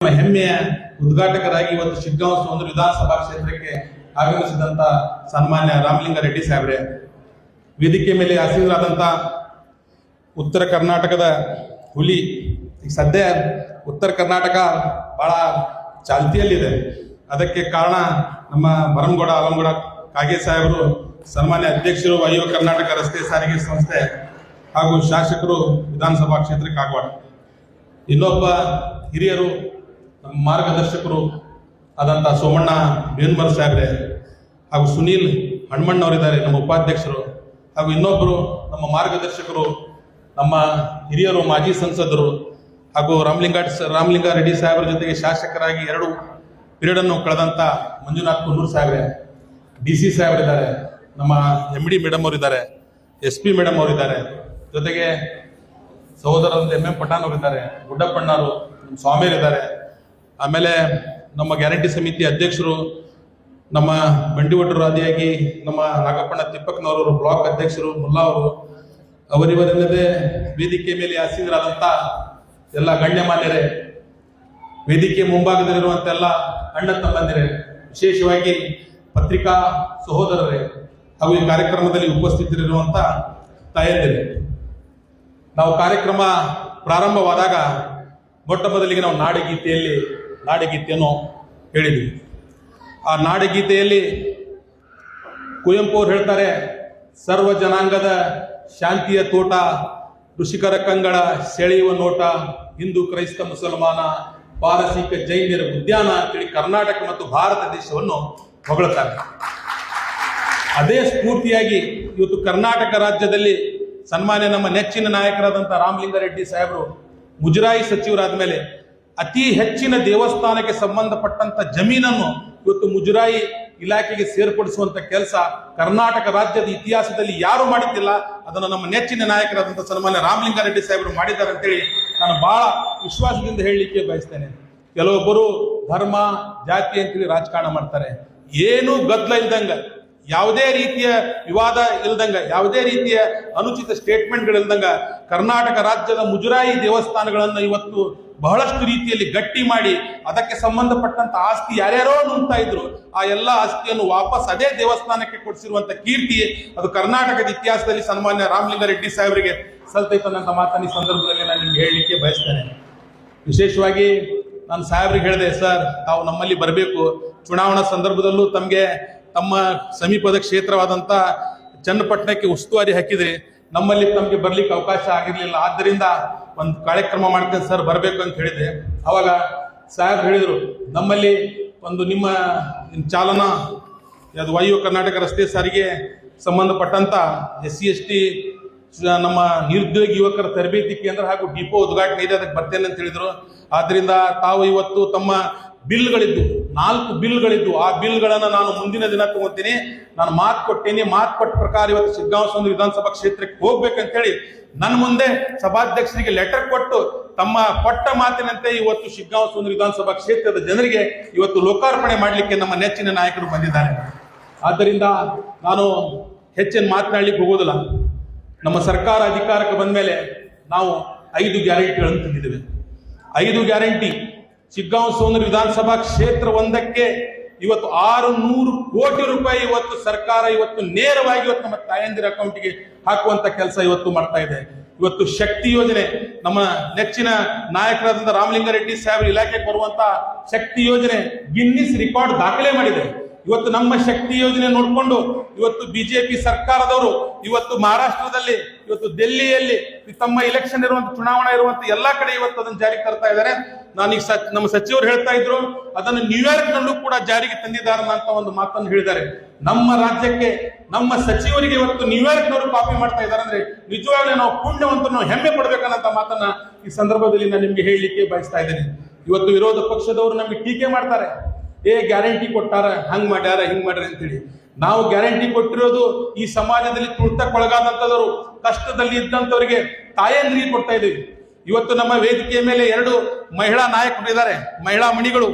ಹೆಮ್ಮೆಯ ಉದ್ಘಾಟಕರಾಗಿ ಇವತ್ತು ಶಿಗ್ಗಾಂವ ಸೋಂದೂರು ವಿಧಾನಸಭಾ ಕ್ಷೇತ್ರಕ್ಕೆ ಆಗಮಿಸಿದಂತ ಸನ್ಮಾನ್ಯ ರಾಮಲಿಂಗ ರೆಡ್ಡಿ ಸಾಹೇಬ್ರೆ, ವೇದಿಕೆ ಮೇಲೆ ಆಸೀನರಾದಂಥ ಉತ್ತರ ಕರ್ನಾಟಕದ ಹುಲಿ. ಈಗ ಸದ್ಯ ಉತ್ತರ ಕರ್ನಾಟಕ ಬಹಳ ಚಾಲ್ತಿಯಲ್ಲಿದೆ. ಅದಕ್ಕೆ ಕಾರಣ ನಮ್ಮ ಬರಂಗೌಡ ಆಲಂಗೌಡ ಕಾಗೆ ಸಾಹೇಬರು, ಸನ್ಮಾನ್ಯ ಅಧ್ಯಕ್ಷರು ವಾಯು ಕರ್ನಾಟಕ ರಸ್ತೆ ಸಾರಿಗೆ ಸಂಸ್ಥೆ ಹಾಗೂ ಶಾಸಕರು ವಿಧಾನಸಭಾ ಕ್ಷೇತ್ರ ಕಾಗವಾಡ. ಇನ್ನೊಬ್ಬ ಹಿರಿಯರು ನಮ್ಮ ಮಾರ್ಗದರ್ಶಕರು ಆದಂಥ ಸೋಮಣ್ಣ ಬೇನ್ಮರ್ ಸಾಹೇಬ್ರೆ ಹಾಗೂ ಸುನೀಲ್ ಹಣ್ಮಣ್ಣವರಿದ್ದಾರೆ ನಮ್ಮ ಉಪಾಧ್ಯಕ್ಷರು, ಹಾಗೂ ಇನ್ನೊಬ್ಬರು ನಮ್ಮ ಮಾರ್ಗದರ್ಶಕರು ನಮ್ಮ ಹಿರಿಯರು ಮಾಜಿ ಸಂಸದರು ಹಾಗೂ ರಾಮಲಿಂಗ ರೆಡ್ಡಿ ಸಾಹೇಬರ ಜೊತೆಗೆ ಶಾಸಕರಾಗಿ 2 ಪೀರಿಯಡನ್ನು ಕಳೆದಂಥ ಮಂಜುನಾಥ್ ಕುನ್ನೂರ್ ಸಾಹೇಬ್ರೆ, DC ಸಾಹೇಬರಿದ್ದಾರೆ, ನಮ್ಮ MD ಮೇಡಮ್ ಅವರಿದ್ದಾರೆ, SP ಮೇಡಮ್ ಅವರಿದ್ದಾರೆ, ಜೊತೆಗೆ ಸಹೋದರರಾದ MM ಪಠಾಣ್ ಅವರಿದ್ದಾರೆ, ಗುಡ್ಡಪ್ಪಣ್ಣವರು, ಸ್ವಾಮಿಯರಿದ್ದಾರೆ. ಆಮೇಲೆ ನಮ್ಮ ಗ್ಯಾರಂಟಿ ಸಮಿತಿ ಅಧ್ಯಕ್ಷರು ನಮ್ಮ ಬಂಡಿವಡ್ಡರು ಆದಿಯಾಗಿ ನಮ್ಮ ನಾಗಪ್ಪಣ್ಣ ತಿಪ್ಪಕ್ಕನವರು, ಬ್ಲಾಕ್ ಅಧ್ಯಕ್ಷರು ಮುಲ್ಲಾ ಅವರು, ಅವರಿವರಲ್ಲದೆ ವೇದಿಕೆ ಮೇಲೆ ಆಸೀನರಾದಂಥ ಎಲ್ಲ ಗಣ್ಯಮಾನ್ಯರೇ, ವೇದಿಕೆ ಮುಂಭಾಗದಲ್ಲಿರುವಂಥ ಎಲ್ಲ ಅಣ್ಣ ತಮ್ಮಂದಿರೇ, ವಿಶೇಷವಾಗಿ ಪತ್ರಿಕಾ ಸಹೋದರರೇ ಹಾಗೂ ಈ ಕಾರ್ಯಕ್ರಮದಲ್ಲಿ ಉಪಸ್ಥಿತರಿರುವಂಥ ತಾಯಂದಿರೇ, ನಾವು ಕಾರ್ಯಕ್ರಮ ಪ್ರಾರಂಭವಾದಾಗ ಮೊಟ್ಟ ಮೊದಲಿಗೆ ನಾವು ನಾಡಗೀತೆಯನ್ನು ಹೇಳಿದ್ವಿ. ಆ ನಾಡಗೀತೆಯಲ್ಲಿ ಕುವೆಂಪು ಅವರು ಹೇಳ್ತಾರೆ, ಸರ್ವ ಜನಾಂಗದ ಶಾಂತಿಯ ತೋಟ, ಋಷಿಕರ ಕಂಗಳ ಸೆಳೆಯುವ ನೋಟ, ಹಿಂದೂ ಕ್ರೈಸ್ತ ಮುಸಲ್ಮಾನ ಪಾರಸಿಕ ಜೈನರ ಉದ್ಯಾನ ಅಂತೇಳಿ ಕರ್ನಾಟಕ ಮತ್ತು ಭಾರತ ದೇಶವನ್ನು ಹೊಗಳುತ್ತಾರೆ. ಅದೇ ಸ್ಫೂರ್ತಿಯಾಗಿ ಇವತ್ತು ಕರ್ನಾಟಕ ರಾಜ್ಯದಲ್ಲಿ ಸನ್ಮಾನ್ಯ ನಮ್ಮ ನೆಚ್ಚಿನ ನಾಯಕರಾದಂಥ ರಾಮಲಿಂಗ ರೆಡ್ಡಿ ಸಾಹೇಬರು ಮುಜರಾಯಿ ಸಚಿವರಾದ ಮೇಲೆ ಅತಿ ಹೆಚ್ಚಿನ ದೇವಸ್ಥಾನಕ್ಕೆ ಸಂಬಂಧಪಟ್ಟಂತ ಜಮೀನನ್ನು ಇವತ್ತು ಮುಜರಾಯಿ ಇಲಾಖೆಗೆ ಸೇರ್ಪಡಿಸುವಂತ ಕೆಲಸ ಕರ್ನಾಟಕ ರಾಜ್ಯದ ಇತಿಹಾಸದಲ್ಲಿ ಯಾರು ಮಾಡಿದ್ದಿಲ್ಲ. ಅದನ್ನು ನಮ್ಮ ನೆಚ್ಚಿನ ನಾಯಕರಾದಂಥ ಸನ್ಮಾನ್ಯ ರಾಮಲಿಂಗ ರೆಡ್ಡಿ ಸಾಹೇಬರು ಮಾಡಿದ್ದಾರೆ ಅಂತೇಳಿ ನಾನು ಬಹಳ ವಿಶ್ವಾಸದಿಂದ ಹೇಳಲಿಕ್ಕೆ ಬಯಸ್ತೇನೆ. ಕೆಲವೊಬ್ಬರು ಧರ್ಮ ಜಾತಿ ಅಂತೇಳಿ ರಾಜಕಾರಣ ಮಾಡ್ತಾರೆ. ಏನು ಗದ್ದಲ ಇಲ್ದಂಗ, ಯಾವುದೇ ರೀತಿಯ ವಿವಾದ ಇಲ್ದಂಗ, ಯಾವುದೇ ರೀತಿಯ ಅನುಚಿತ ಸ್ಟೇಟ್ಮೆಂಟ್ಗಳಿಲ್ದಂಗ ಕರ್ನಾಟಕ ರಾಜ್ಯದ ಮುಜರಾಯಿ ದೇವಸ್ಥಾನಗಳನ್ನು ಇವತ್ತು ಬಹಳಷ್ಟು ರೀತಿಯಲ್ಲಿ ಗಟ್ಟಿ ಮಾಡಿ ಅದಕ್ಕೆ ಸಂಬಂಧಪಟ್ಟಂತ ಆಸ್ತಿ ಯಾರ್ಯಾರೋ ನುಂಗ್ತಾ ಇದ್ರು, ಆ ಎಲ್ಲ ಆಸ್ತಿಯನ್ನು ವಾಪಸ್ ಅದೇ ದೇವಸ್ಥಾನಕ್ಕೆ ಕೊಡಿಸಿರುವಂತ ಕೀರ್ತಿ ಅದು ಕರ್ನಾಟಕದ ಇತಿಹಾಸದಲ್ಲಿ ಸನ್ಮಾನ್ಯ ರಾಮಲಿಂಗ ರೆಡ್ಡಿ ಸಾಹೇಬರಿಗೆ ಸಲ್ತೈತನ್ನಂತ ಮಾತನ್ನು ಈ ಸಂದರ್ಭದಲ್ಲಿ ನಾನು ನಿಮ್ಗೆ ಹೇಳಲಿಕ್ಕೆ ಬಯಸ್ತೇನೆ. ವಿಶೇಷವಾಗಿ ನಾನು ಸಾಹೇಬ್ರಿಗೆ ಹೇಳಿದೆ, ಸರ್ ತಾವು ನಮ್ಮಲ್ಲಿ ಬರಬೇಕು, ಚುನಾವಣಾ ಸಂದರ್ಭದಲ್ಲೂ ತಮಗೆ ತಮ್ಮ ಸಮೀಪದ ಕ್ಷೇತ್ರವಾದಂಥ ಚನ್ನಪಟ್ಟಣಕ್ಕೆ ಉಸ್ತುವಾರಿ ಹಾಕಿದ್ರೆ ನಮ್ಮಲ್ಲಿ ತಮಗೆ ಬರ್ಲಿಕ್ಕೆ ಅವಕಾಶ ಆಗಿರಲಿಲ್ಲ. ಆದ್ದರಿಂದ ಒಂದು ಕಾರ್ಯಕ್ರಮ ಮಾಡ್ತೇನೆ ಸರ್, ಬರಬೇಕು ಅಂತ ಹೇಳಿದೆ. ಅವಾಗ ಸಾಹೇಬ್ ಹೇಳಿದರು, ನಮ್ಮಲ್ಲಿ ಒಂದು ನಿಮ್ಮ ಚಾಲನಾ ಅದು ವಾಯು ಕರ್ನಾಟಕ ರಸ್ತೆ ಸಾರಿಗೆ ಸಂಬಂಧಪಟ್ಟಂತ SC ST ನಮ್ಮ ನಿರುದ್ಯೋಗಿ ಯುವಕರ ತರಬೇತಿ ಕೇಂದ್ರ ಹಾಗೂ ಡಿಪೋ ಉದ್ಘಾಟನೆ ಇದೆ, ಅದಕ್ಕೆ ಬರ್ತೇನೆ ಅಂತ ಹೇಳಿದರು. ಆದ್ದರಿಂದ ತಾವು ಇವತ್ತು ತಮ್ಮ ಬಿಲ್ಗಳಿದ್ದು 4 ಬಿಲ್ಗಳಿದ್ದು ಆ ಬಿಲ್ಗಳನ್ನು ನಾನು ಮುಂದಿನ ದಿನ ತಗೋತೀನಿ, ನಾನು ಮಾತು ಕೊಟ್ಟೇನೆ, ಮಾತು ಕೊಟ್ಟ ಪ್ರಕಾರ ಇವತ್ತು ಶಿಗ್ಗಾಂವ ಸೋಂದೂರು ವಿಧಾನಸಭಾ ಕ್ಷೇತ್ರಕ್ಕೆ ಹೋಗ್ಬೇಕಂತ ಹೇಳಿ ನನ್ನ ಮುಂದೆ ಸಭಾಧ್ಯಕ್ಷರಿಗೆ ಲೆಟರ್ ಕೊಟ್ಟು ತಮ್ಮ ಕೊಟ್ಟ ಮಾತಿನಂತೆ ಇವತ್ತು ಶಿಗ್ಗಾಂವ ಸೋಂದೂರು ವಿಧಾನಸಭಾ ಕ್ಷೇತ್ರದ ಜನರಿಗೆ ಇವತ್ತು ಲೋಕಾರ್ಪಣೆ ಮಾಡಲಿಕ್ಕೆ ನಮ್ಮ ನೆಚ್ಚಿನ ನಾಯಕರು ಬಂದಿದ್ದಾರೆ. ಆದ್ದರಿಂದ ನಾನು ಹೆಚ್ಚಿನ ಮಾತನಾಡ್ಲಿಕ್ಕೆ ಹೋಗೋದಿಲ್ಲ. ನಮ್ಮ ಸರ್ಕಾರ ಅಧಿಕಾರಕ್ಕೆ ಬಂದ ಮೇಲೆ ನಾವು 5 ಗ್ಯಾರಂಟಿಗಳನ್ನು ತಂದಿದ್ದೇವೆ. 5 ಗ್ಯಾರಂಟಿ ಶಿಗ್ಗಾಂವ ಸೋಂದೂರು ವಿಧಾನಸಭಾ ಕ್ಷೇತ್ರ ಒಂದಕ್ಕೆ ಇವತ್ತು 600 ಕೋಟಿ ರೂಪಾಯಿ ಇವತ್ತು ಸರ್ಕಾರ ಇವತ್ತು ನೇರವಾಗಿ ಇವತ್ತು ನಮ್ಮ ತಾಯಂದಿರ ಅಕೌಂಟ್ಗೆ ಹಾಕುವಂತ ಕೆಲಸ ಇವತ್ತು ಮಾಡ್ತಾ ಇದೆ. ಇವತ್ತು ಶಕ್ತಿ ಯೋಜನೆ, ನಮ್ಮ ನೆಚ್ಚಿನ ನಾಯಕರಾದಂಥ ರಾಮಲಿಂಗ ರೆಡ್ಡಿ ಸಾಹೇಬ್ ಇಲಾಖೆಗೆ ಬರುವಂತ ಶಕ್ತಿ ಯೋಜನೆ ಗಿನ್ನಿಸ್ ರೆಕಾರ್ಡ್ ದಾಖಲೆ ಮಾಡಿದೆ. ಇವತ್ತು ನಮ್ಮ ಶಕ್ತಿ ಯೋಜನೆ ನೋಡಿಕೊಂಡು ಇವತ್ತು BJP ಸರ್ಕಾರದವರು ಇವತ್ತು ಮಹಾರಾಷ್ಟ್ರದಲ್ಲಿ, ಇವತ್ತು ದಿಲ್ಲಿಯಲ್ಲಿ ತಮ್ಮ ಇಲೆಕ್ಷನ್ ಇರುವಂತ ಚುನಾವಣಾ ಇರುವಂತ ಎಲ್ಲಾ ಕಡೆ ಇವತ್ತು ಅದನ್ನು ಜಾರಿಗೆ ತರ್ತಾ ಇದ್ದಾರೆ. ನಾನೀಗ ನಮ್ಮ ಸಚಿವರು ಹೇಳ್ತಾ ಇದ್ರು, ಅದನ್ನು ನ್ಯೂಯಾರ್ಕ್ ನಲ್ಲೂ ಕೂಡ ಜಾರಿಗೆ ತಂದಿದ್ದಾರೆ ಅಂತ ಒಂದು ಮಾತನ್ನು ಹೇಳಿದ್ದಾರೆ. ನಮ್ಮ ರಾಜ್ಯಕ್ಕೆ ನಮ್ಮ ಸಚಿವರಿಗೆ ಇವತ್ತು ನ್ಯೂಯಾರ್ಕ್ ನವರು ಕಾಪಿ ಮಾಡ್ತಾ ಇದ್ದಾರೆ ಅಂದ್ರೆ ನಿಜವಾಗ್ಲೂ ನಾವು ಪುಣ್ಯವಂತರು, ನಾವು ಹೆಮ್ಮೆ ಪಡ್ಬೇಕನ್ನಂತ ಮಾತನ್ನ ಈ ಸಂದರ್ಭದಲ್ಲಿ ನಾನು ನಿಮ್ಗೆ ಹೇಳಲಿಕ್ಕೆ ಬಯಸ್ತಾ ಇದ್ದೇನೆ. ಇವತ್ತು ವಿರೋಧ ಪಕ್ಷದವರು ನಮಗೆ ಟೀಕೆ ಮಾಡ್ತಾರೆ, ಗ್ಯಾರಂಟಿ ಕೊಟ್ಟಾರ, ಹಂಗ್ ಮಾಡ್ಯಾರ, ಹಿಂಗ್ ಮಾಡ್ಯಾರ ಅಂತೇಳಿ. ನಾವು ಗ್ಯಾರಂಟಿ ಕೊಟ್ಟಿರೋದು ಈ ಸಮಾಜದಲ್ಲಿ ತುಳಿತಕ್ಕೊಳಗಾದಂಥವರು, ಕಷ್ಟದಲ್ಲಿ ಇದ್ದಂಥವರಿಗೆ ತಾಯಂದ್ರಿಗೆ ಕೊಡ್ತಾ ಇದ್ದೀವಿ. ಇವತ್ತು ನಮ್ಮ ವೇದಿಕೆಯ ಮೇಲೆ 2 ಮಹಿಳಾ ನಾಯಕರು ಇದ್ದಾರೆ, ಮಹಿಳಾ ಮಣಿಗಳು.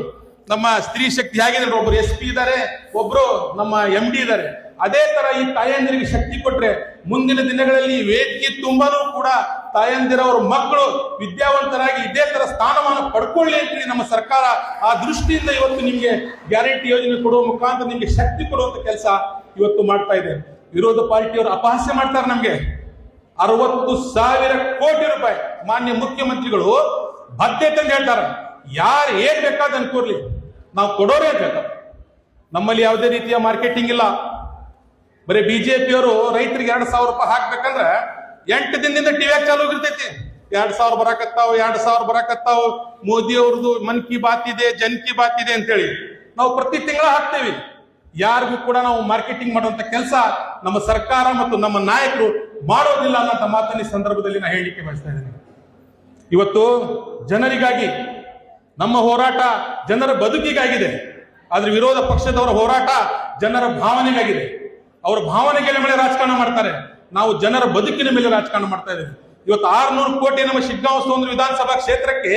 ನಮ್ಮ ಸ್ತ್ರೀ ಶಕ್ತಿ ಹೇಗಿದೆ, ಒಬ್ರು SP ಇದ್ದಾರೆ, ಒಬ್ರು ನಮ್ಮ MD ಇದ್ದಾರೆ. ಅದೇ ತರ ಈ ತಾಯಂದಿರಿಗೆ ಶಕ್ತಿ ಕೊಟ್ರೆ ಮುಂದಿನ ದಿನಗಳಲ್ಲಿ ವೇದಿಕೆ ತುಂಬಾನು ಕೂಡ ತಾಯಂದಿರವರ ಮಕ್ಕಳು ವಿದ್ಯಾವಂತರಾಗಿ ಇದೇ ತರ ಸ್ಥಾನಮಾನ ಪಡ್ಕೊಳ್ಳಿ ಅಂತೇಳಿ ನಮ್ಮ ಸರ್ಕಾರ ಆ ದೃಷ್ಟಿಯಿಂದ ಇವತ್ತು ನಿಮ್ಗೆ ಗ್ಯಾರಂಟಿ ಯೋಜನೆ ಕೊಡುವ ಮುಖಾಂತರ ನಿಮ್ಗೆ ಶಕ್ತಿ ಕೊಡುವಂತ ಕೆಲಸ ಇವತ್ತು ಮಾಡ್ತಾ ಇದೆ. ವಿರೋಧ ಪಾರ್ಟಿಯವರು ಅಪಹಾಸ್ಯ ಮಾಡ್ತಾರೆ ನಮ್ಗೆ. 60,000 ಕೋಟಿ ರೂಪಾಯಿ ಮಾನ್ಯ ಮುಖ್ಯಮಂತ್ರಿಗಳು ಬದ್ಧತೆ ಅಂತ ಹೇಳ್ತಾರೆ. ಯಾರು ಏನ್ ಬೇಕಾದ ಅನ್ಕೋರ್ಲಿ, ನಾವು ಕೊಡೋರೇ ಅಂತ ಹೇಳ್ತಾರೆ. ನಮ್ಮಲ್ಲಿ ಯಾವುದೇ ರೀತಿಯ ಮಾರ್ಕೆಟಿಂಗ್ ಇಲ್ಲ. ಬರೀ ಬಿಜೆಪಿಯವರು ರೈತರಿಗೆ 2,000 ರೂಪಾಯಿ ಹಾಕ್ಬೇಕಂದ್ರೆ 8 ದಿನದಿಂದ ಟಿವಿಯಾಗ ಚಾಲು ಹೋಗಿರ್ತೈತಿ. 2,000 ಬರಾಕತ್ತಾವ, 2,000 ಬರಾಕತ್ತಾವ, ಮೋದಿ ಅವ್ರದ್ದು ಮನ್ ಕಿ ಬಾತ್ ಇದೆ, ಜನ್ ಕಿ ಬಾತ್ ಇದೆ ಅಂತೇಳಿ ನಾವು ಪ್ರತಿ ತಿಂಗಳ ಹಾಕ್ತೇವೆ. ಯಾರಿಗೂ ಕೂಡ ನಾವು ಮಾರ್ಕೆಟಿಂಗ್ ಮಾಡುವಂತ ಕೆಲಸ ನಮ್ಮ ಸರ್ಕಾರ ಮತ್ತು ನಮ್ಮ ನಾಯಕರು ಮಾಡೋದಿಲ್ಲ ಅನ್ನೋ ಮಾತನ್ನ ಈ ಸಂದರ್ಭದಲ್ಲಿ ನಾನು ಹೇಳಲಿಕ್ಕೆ ಬಯಸ್ತಾ ಇದ್ದೇನೆ. ಇವತ್ತು ಜನರಿಗಾಗಿ ನಮ್ಮ ಹೋರಾಟ ಜನರ ಬದುಕಿಗಾಗಿದೆ, ಆದ್ರೆ ವಿರೋಧ ಪಕ್ಷದವರ ಹೋರಾಟ ಜನರ ಭಾವನೆಗಾಗಿದೆ. ಅವರ ಭಾವನೆಗಳ ಮೇಲೆ ರಾಜಕಾರಣ ಮಾಡ್ತಾರೆ, ನಾವು ಜನರ ಬದುಕಿನ ಮೇಲೆ ರಾಜಕಾರಣ ಮಾಡ್ತಾ ಇದ್ದೇವೆ. ಇವತ್ತು 600 ಕೋಟಿ ನಮ್ಮ ಶಿಗ್ಗಾಂವ ಸೋಂದ್ರ ವಿಧಾನಸಭಾ ಕ್ಷೇತ್ರಕ್ಕೆ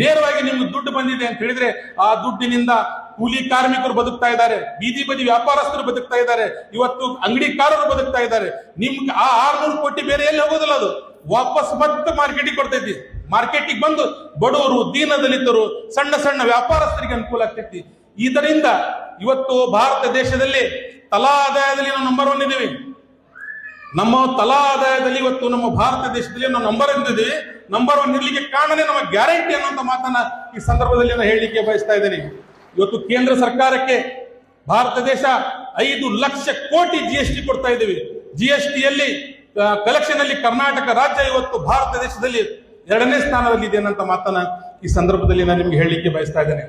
ನೇರವಾಗಿ ನಿಮ್ಗೆ ದುಡ್ಡು ಬಂದಿದೆ ಅಂತ ಹೇಳಿದ್ರೆ ಆ ದುಡ್ಡಿನಿಂದ ಕೂಲಿ ಕಾರ್ಮಿಕರು ಬದುಕ್ತಾ ಇದ್ದಾರೆ, ಬೀದಿ ಬದಿ ವ್ಯಾಪಾರಸ್ಥರು ಬದುಕ್ತಾ ಇದ್ದಾರೆ, ಇವತ್ತು ಅಂಗಡಿಕಾರರು ಬದುಕ್ತಾ ಇದ್ದಾರೆ. ನಿಮ್ಗೆ ಆ 600 ಕೋಟಿ ಬೇರೆ ಎಲ್ಲಿ ಹೋಗೋದಿಲ್ಲ, ಅದು ವಾಪಸ್ ಮತ್ತೆ ಮಾರ್ಕೆಟಿಗೆ ಕೊಡ್ತೈತಿ. ಮಾರ್ಕೆಟಿಗೆ ಬಂದು ಬಡವರು, ದೀನ ದಲಿತರು, ಸಣ್ಣ ಸಣ್ಣ ವ್ಯಾಪಾರಸ್ಥರಿಗೆ ಅನುಕೂಲ ಆಗ್ತೈತಿ. ಇದರಿಂದ ಇವತ್ತು ಭಾರತ ದೇಶದಲ್ಲಿ ತಲಾ ಆದಾಯದಲ್ಲಿ ನಾವು ನಂಬರ್ 1 ಇದ್ದೀವಿ. ನಮ್ಮ ತಲಾ ಆದಾಯದಲ್ಲಿ ಇವತ್ತು ನಮ್ಮ ಭಾರತ ದೇಶದಲ್ಲಿ ನಾವು ನಂಬರ್ 1 ಇದ್ದೀವಿ. ನಂಬರ್ 1 ಇರ್ಲಿಕ್ಕೆ ಕಾರಣನೇ ನಮ್ಮ ಗ್ಯಾರಂಟಿ ಅನ್ನುವಂಥ ಮಾತನ್ನ ಈ ಸಂದರ್ಭದಲ್ಲಿ ನಾನು ಹೇಳಲಿಕ್ಕೆ ಬಯಸ್ತಾ ಇದ್ದೇನೆ. ಇವತ್ತು ಕೇಂದ್ರ ಸರ್ಕಾರಕ್ಕೆ ಭಾರತ ದೇಶ 5 ಲಕ್ಷ ಕೋಟಿ GST ಕೊಡ್ತಾ ಇದ್ದೀವಿ. GSTಯಲ್ಲಿ ಕಲೆಕ್ಷನ್ ಅಲ್ಲಿ ಕರ್ನಾಟಕ ರಾಜ್ಯ ಇವತ್ತು ಭಾರತ ದೇಶದಲ್ಲಿ 2ನೇ ಸ್ಥಾನದಲ್ಲಿ ಇದೆ ಅನ್ನೋ ಮಾತನ್ನ ಈ ಸಂದರ್ಭದಲ್ಲಿ ನಾನು ನಿಮ್ಗೆ ಹೇಳಲಿಕ್ಕೆ ಬಯಸ್ತಾ ಇದ್ದೇನೆ.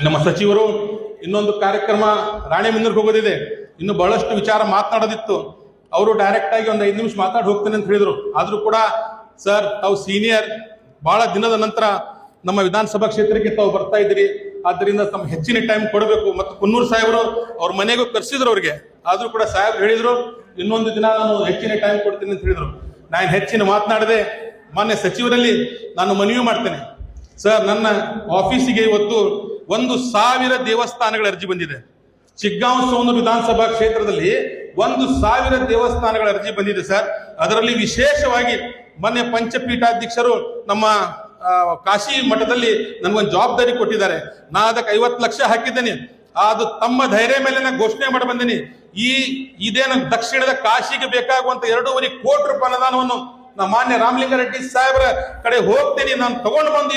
ನಮ್ಮ ಸಚಿವರು ಇನ್ನೊಂದು ಕಾರ್ಯಕ್ರಮ ರಾಣೆಬೆನ್ನೂರಿಗೆ ಹೋಗೋದಿದೆ, ಇನ್ನು ಬಹಳಷ್ಟು ವಿಚಾರ ಮಾತನಾಡೋದಿತ್ತು. ಅವರು ಡೈರೆಕ್ಟ್ ಆಗಿ ಒಂದು 5 ನಿಮಿಷ ಮಾತಾಡಿ ಹೋಗ್ತೇನೆ ಅಂತ ಹೇಳಿದ್ರು. ಆದ್ರೂ ಕೂಡ ಸರ್, ತಾವು ಸೀನಿಯರ್, ಬಹಳ ದಿನದ ನಂತರ ನಮ್ಮ ವಿಧಾನಸಭಾ ಕ್ಷೇತ್ರಕ್ಕೆ ತಾವು ಬರ್ತಾ ಇದ್ದೀರಿ, ಆದ್ದರಿಂದ ತಮ್ಮ ಹೆಚ್ಚಿನ ಟೈಮ್ ಕೊಡಬೇಕು. ಮತ್ತು ಕುನ್ನೂರು ಸಾಹೇಬರು ಅವ್ರ ಮನೆಗೂ ಕರೆಸಿದ್ರು ಅವ್ರಿಗೆ, ಆದ್ರೂ ಕೂಡ ಸಾಹೇಬ್ ಹೇಳಿದ್ರು ಇನ್ನೊಂದು ದಿನ ನಾನು ಹೆಚ್ಚಿನ ಟೈಮ್ ಕೊಡ್ತೀನಿ ಅಂತ ಹೇಳಿದ್ರು. ನಾನು ಹೆಚ್ಚಿನ ಮಾತನಾಡದೆ ಮಾನ್ಯ ಸಚಿವರಲ್ಲಿ ನಾನು ಮನವಿ ಮಾಡ್ತೇನೆ. ಸರ್, ನನ್ನ ಆಫೀಸಿಗೆ ಇವತ್ತು 1,000 ದೇವಸ್ಥಾನಗಳ ಅರ್ಜಿ ಬಂದಿದೆ. ಶಿಗ್ಗಾಂವ ಸೋಂದ್ರ ವಿಧಾನಸಭಾ ಕ್ಷೇತ್ರದಲ್ಲಿ 1,000 ದೇವಸ್ಥಾನಗಳ ಅರ್ಜಿ ಬಂದಿದೆ ಸರ್. ಅದರಲ್ಲಿ ವಿಶೇಷವಾಗಿ ಮೊನ್ನೆ ಪಂಚಪೀಠಾಧ್ಯಕ್ಷರು ನಮ್ಮ ಕಾಶಿ ಮಠದಲ್ಲಿ ನನಗೊಂದು ಜವಾಬ್ದಾರಿ ಕೊಟ್ಟಿದ್ದಾರೆ. ನಾ ಅದಕ್ಕೆ 50 ಲಕ್ಷ ಹಾಕಿದ್ದೇನೆ. ಅದು ತಮ್ಮ ಧೈರ್ಯ ಮೇಲೆ ನಾನು ಘೋಷಣೆ ಮಾಡಿ ಬಂದೇನೆ. ಇದೇನು ದಕ್ಷಿಣದ ಕಾಶಿಗೆ ಬೇಕಾಗುವಂತ 2.5 ಕೋಟಿ ರೂಪಾಯಿ ಅನುದಾನವನ್ನು ನಾ ಮಾನ್ಯ ರಾಮಲಿಂಗಾರೆಡ್ಡಿ ಸಾಹೇಬರ ಕಡೆ ಹೋಗ್ತೇನೆ, ನಾನು ತಗೊಂಡು ಬಂದು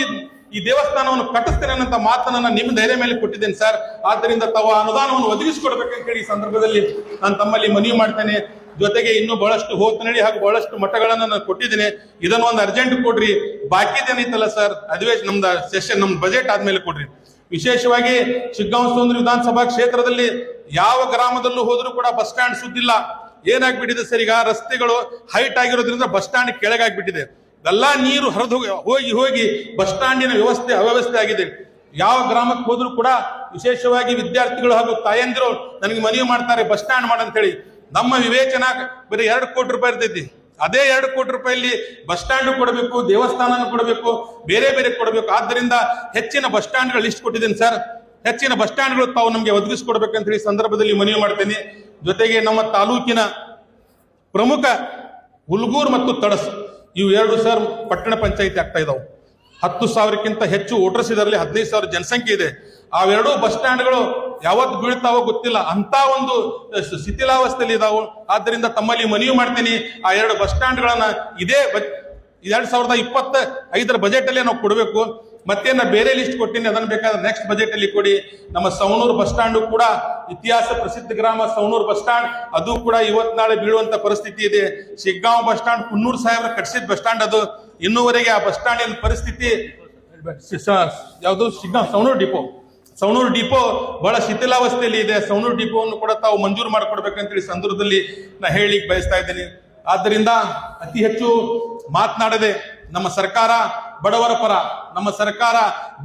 ಈ ದೇವಸ್ಥಾನವನ್ನು ಕಟ್ಟಿಸ್ತೇನೆ ಅನ್ನೋ ಮಾತನ್ನ ನಾನು ನಿಮ್ಮ ಧೈರ್ಯ ಮೇಲೆ ಕೊಟ್ಟಿದ್ದೇನೆ ಸರ್. ಆದ್ದರಿಂದ ತಾವು ಅನುದಾನವನ್ನು ಒದಗಿಸಿಕೊಡ್ಬೇಕಂತ ಹೇಳಿ ಈ ಸಂದರ್ಭದಲ್ಲಿ ನಾನು ತಮ್ಮಲ್ಲಿ ಮನವಿ ಮಾಡ್ತೇನೆ. ಜೊತೆಗೆ ಇನ್ನೂ ಬಹಳಷ್ಟು ಹೋತನಡಿ ಹಾಗೂ ಬಹಳಷ್ಟು ಮಠಗಳನ್ನ ನಾನು ಕೊಟ್ಟಿದ್ದೇನೆ. ಇದನ್ನು ಒಂದು ಅರ್ಜೆಂಟ್ ಕೊಡ್ರಿ. ಬಾಕಿದೇನಿತ್ತಲ್ಲ ಸರ್, ನಮ್ದು ಸೆಷನ್, ನಮ್ ಬಜೆಟ್ ಆದ್ಮೇಲೆ ಕೊಡ್ರಿ. ವಿಶೇಷವಾಗಿ ಶಿಗ್ಗಾಂವ ಸೋಂದ್ರ ವಿಧಾನಸಭಾ ಕ್ಷೇತ್ರದಲ್ಲಿ ಯಾವ ಗ್ರಾಮದಲ್ಲೂ ಹೋದ್ರೂ ಕೂಡ ಬಸ್ ಸ್ಟ್ಯಾಂಡ್ ಸುದ್ದಿಲ್ಲ. ಏನಾಗ್ಬಿಟ್ಟಿದೆ ಸರ್, ಈಗ ರಸ್ತೆಗಳು ಹೈಟ್ ಆಗಿರೋದ್ರಿಂದ ಬಸ್ ಸ್ಟ್ಯಾಂಡ್ ಕೆಳಗಾಗ್ಬಿಟ್ಟಿದೆ. ಎಲ್ಲ ನೀರು ಹರಿದು ಹೋಗಿ ಹೋಗಿ ಬಸ್ ಸ್ಟ್ಯಾಂಡಿನ ಅವ್ಯವಸ್ಥೆ ಆಗಿದೆ. ಯಾವ ಗ್ರಾಮಕ್ಕೆ ಹೋದ್ರೂ ಕೂಡ ವಿಶೇಷವಾಗಿ ವಿದ್ಯಾರ್ಥಿಗಳು ಹಾಗೂ ತಾಯಂದಿರು ನನಗೆ ಮನವಿ ಮಾಡ್ತಾರೆ ಬಸ್ ಸ್ಟ್ಯಾಂಡ್ ಮಾಡಂತೇಳಿ. ನಮ್ಮ ವಿವೇಚನ ಬರೀ 2 ಕೋಟಿ ರೂಪಾಯಿ ಇರ್ತೈತಿ. ಅದೇ 2 ಕೋಟಿ ರೂಪಾಯಿಲಿ ಬಸ್ ಸ್ಟ್ಯಾಂಡ್ ಕೊಡಬೇಕು, ದೇವಸ್ಥಾನ ಕೊಡಬೇಕು, ಬೇರೆ ಬೇರೆ ಕೊಡಬೇಕು. ಆದ್ದರಿಂದ ಹೆಚ್ಚಿನ ಬಸ್ ಸ್ಟ್ಯಾಂಡ್ಗಳು ಲಿಸ್ಟ್ ಕೊಟ್ಟಿದ್ದೇನೆ ಸರ್. ಹೆಚ್ಚಿನ ಬಸ್ ಸ್ಟ್ಯಾಂಡ್ಗಳು ತಾವು ನಮಗೆ ಒದಗಿಸಿಕೊಡ್ಬೇಕಂತ ಹೇಳಿ ಸಂದರ್ಭದಲ್ಲಿ ಮನವಿ ಮಾಡ್ತೇನೆ. ಜೊತೆಗೆ ನಮ್ಮ ತಾಲೂಕಿನ ಪ್ರಮುಖ ಹುಲ್ಗೂರು ಮತ್ತು ತಡಸು ಇವು 2 ಸರ್ ಪಟ್ಟಣ ಪಂಚಾಯಿತಿ ಆಗ್ತಾ ಇದಾವೆ. 10,000ಕ್ಕಿಂತ ಹೆಚ್ಚು ವೋಟರ್ಸ್ ಇದರಲ್ಲಿ 15,000 ಜನಸಂಖ್ಯೆ ಇದೆ. ಅವೆರಡೂ ಬಸ್ ಸ್ಟ್ಯಾಂಡ್ಗಳು ಯಾವತ್ತು ಬೀಳ್ತಾವೋ ಗೊತ್ತಿಲ್ಲ, ಅಂತ ಒಂದು ಶಿಥಿಲಾವಸ್ಥೆಯಲ್ಲಿ ಇದಾವೆ. ಆದ್ದರಿಂದ ತಮ್ಮಲ್ಲಿ ಮನವಿ ಮಾಡ್ತೀನಿ, ಆ 2 ಬಸ್ ಸ್ಟ್ಯಾಂಡ್ಗಳನ್ನ ಇದೇ 2025 ಬಜೆಟ್ ಅಲ್ಲಿ ನಾವು ಕೊಡಬೇಕು. ಮತ್ತೆ ನಾ ಬೇರೆ ಲಿಸ್ಟ್ ಕೊಟ್ಟಿನಿ, ಅದನ್ನ ಬೇಕಾದ್ರೆ ನೆಕ್ಸ್ಟ್ ಬಜೆಟ್ ಅಲ್ಲಿ ಕೊಡಿ. ನಮ್ಮ ಸವಣೂರು ಬಸ್ ಸ್ಟ್ಯಾಂಡ್ ಕೂಡ ಇತಿಹಾಸ ಪ್ರಸಿದ್ಧ ಗ್ರಾಮ ಸವಣೂರು ಬಸ್ ಸ್ಟ್ಯಾಂಡ್, ಅದು ಕೂಡ ಇವತ್ ನಾಳೆ ಬೀಳುವಂತ ಪರಿಸ್ಥಿತಿ ಇದೆ. ಶಿಗ್ಗಾಂವ ಬಸ್ ಸ್ಟ್ಯಾಂಡ್ ಕುನ್ನೂರು ಸಾಹೇಬ್ರ ಕಟ್ಟಿಸಿದ ಬಸ್ ಸ್ಟ್ಯಾಂಡ್, ಅದು ಇನ್ನೂವರೆಗೆ ಆ ಬಸ್ ಸ್ಟ್ಯಾಂಡಿನ ಪರಿಸ್ಥಿತಿ ಯಾವುದು ಸವಣೂರು ಡಿಪೋ ಬಹಳ ಶಿಥಿಲಾವಸ್ಥೆಯಲ್ಲಿ ಇದೆ. ಸವಣೂರು ಡಿಪೋವನ್ನು ಕೂಡ ತಾವು ಮಂಜೂರು ಮಾಡಿಕೊಡ್ಬೇಕಂತೇಳಿ ಸಂದರ್ಭದಲ್ಲಿ ನಾ ಹೇಳಲಿಕ್ಕೆ ಬಯಸ್ತಾ ಇದ್ದೀನಿ. ಆದ್ದರಿಂದ ಅತಿ ಹೆಚ್ಚು ಮಾತನಾಡದೆ, ನಮ್ಮ ಸರ್ಕಾರ ಬಡವರ ಪರ, ನಮ್ಮ ಸರ್ಕಾರ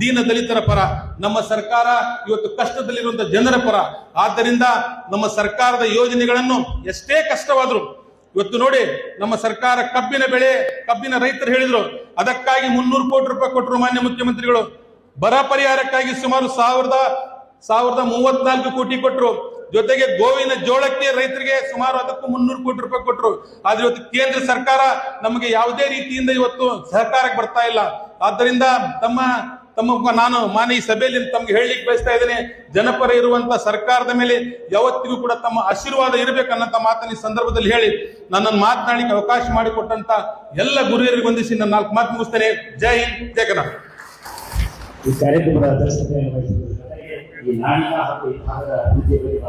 ದೀನ ದಲಿತರ ಪರ, ನಮ್ಮ ಸರ್ಕಾರ ಇವತ್ತು ಕಷ್ಟದಲ್ಲಿರುವಂತಹ ಜನರ ಪರ. ಆದ್ದರಿಂದ ನಮ್ಮ ಸರ್ಕಾರದ ಯೋಜನೆಗಳನ್ನು ಎಷ್ಟೇ ಕಷ್ಟವಾದ್ರು, ಇವತ್ತು ನೋಡಿ ನಮ್ಮ ಸರ್ಕಾರ ಕಬ್ಬಿನ ರೈತರು ಹೇಳಿದ್ರು, ಅದಕ್ಕಾಗಿ 300 ಕೋಟಿ ರೂಪಾಯಿ ಕೊಟ್ಟರು ಮಾನ್ಯ ಮುಖ್ಯಮಂತ್ರಿಗಳು. ಬರ ಪರಿಹಾರಕ್ಕಾಗಿ ಸುಮಾರು 1,034 ಕೋಟಿ ಕೊಟ್ಟರು. ಜೊತೆಗೆ ಗೋವಿನ ಜೋಳಕ್ಕೆ ರೈತರಿಗೆ ಸುಮಾರು ಅದಕ್ಕೂ 300 ಕೋಟಿ ರೂಪಾಯಿ ಕೊಟ್ಟರು. ಆದ್ರೆ ಇವತ್ತು ಕೇಂದ್ರ ಸರ್ಕಾರ ನಮಗೆ ಯಾವುದೇ ರೀತಿಯಿಂದ ಇವತ್ತು ಸಹಕಾರಕ್ಕೆ ಬರ್ತಾ ಇಲ್ಲ. ಆದ್ದರಿಂದ ನಾನು ಈ ಸಭೆಯಲ್ಲಿ ತಮ್ಗೆ ಹೇಳಲಿಕ್ಕೆ ಬಯಸ್ತಾ ಇದ್ದೇನೆ, ಜನಪರ ಇರುವಂತ ಸರ್ಕಾರದ ಮೇಲೆ ಯಾವತ್ತಿಗೂ ಕೂಡ ತಮ್ಮ ಆಶೀರ್ವಾದ ಇರಬೇಕನ್ನಂತ ಮಾತನ್ನ ಈ ಸಂದರ್ಭದಲ್ಲಿ ಹೇಳಿ ನನ್ನನ್ನು ಮಾತನಾಡಲಿಕ್ಕೆ ಅವಕಾಶ ಮಾಡಿಕೊಟ್ಟಂತ ಎಲ್ಲ ಗುರುಯರಿಗೆ ವಂದಿಸಿ ನನ್ನ 4 ಮಾತು ಮುಗಿಸ್ತೇನೆ. ಜೈ ಹಿಂದ್, ಜೈ ಕರ್ನಾಟಕ. ಈ ಕಾರ್ಯಕ್ರಮದ ಅಧ್ಯಕ್ಷತೆಯನ್ನು ವಹಿಸಿದ ಈ ನಾಡಿನ ಹಾಗೂ ಈ ಭಾಗದ ಅಭಿವೃದ್ಧಿಯ ಬಗ್ಗೆ